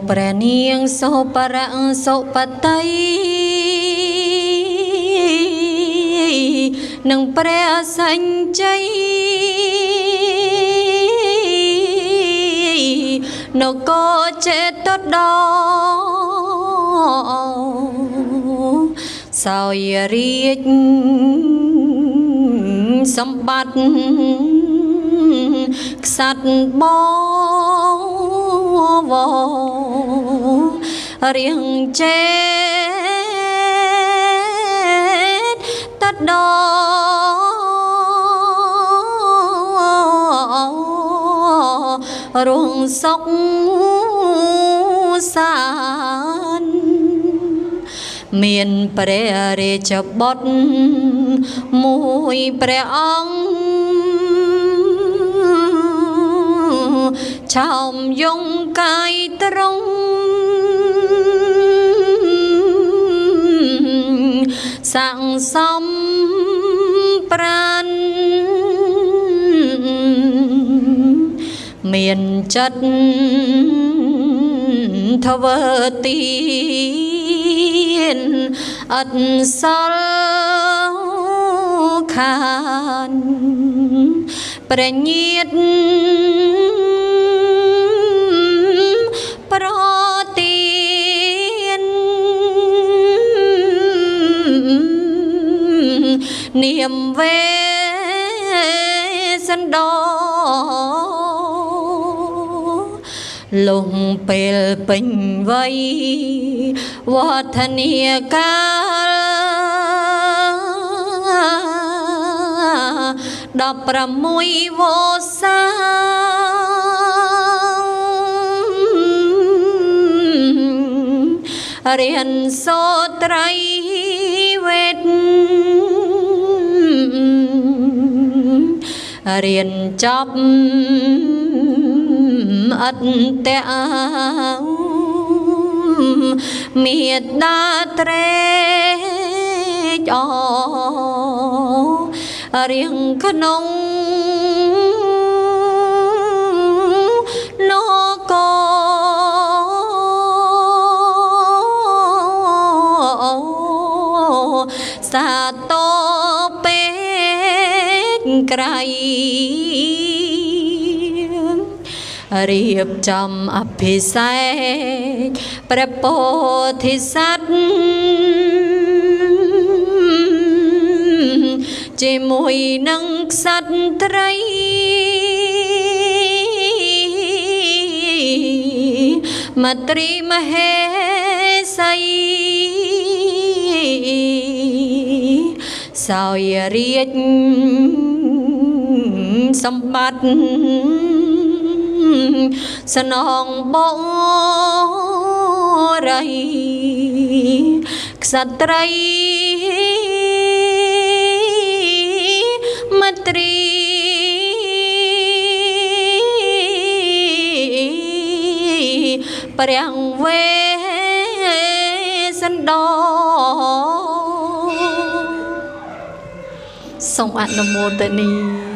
ព្រះនាងសូបរៈសុបតីនឹងព្រះសញ្ជ័យនគរចេតដសោយរាជសម្បត្តិក្សត្របវររៀងចេតដរងសុខសានមានព្រះរាជបុត្រមួយព្រះអង្គឆោមយងកាយត្រង់សង្សំប្រានមានចិត្តធ្វើទានអត់សល់ខានព្រះញាតប្រទាននាមវេសន្តោលុងពេលពេញវ័យវឌ្ឍនាកាល16វស្សារៀនសូត្រត្រៃវេទរៀនចប់អត្តមេត្តាត្រេកអររៀងក្នុងលោកសាតោពេកក្រៃរៀបចំអភិសេកព្រះពោធិសត្វជាមួយនឹងក្សត្រីមត្រីមហេសីសោយរាជសម្បត្តិสนองบไรក្សត្រីមត្រីព្រះវេសន្តោសូមអនុមោទនា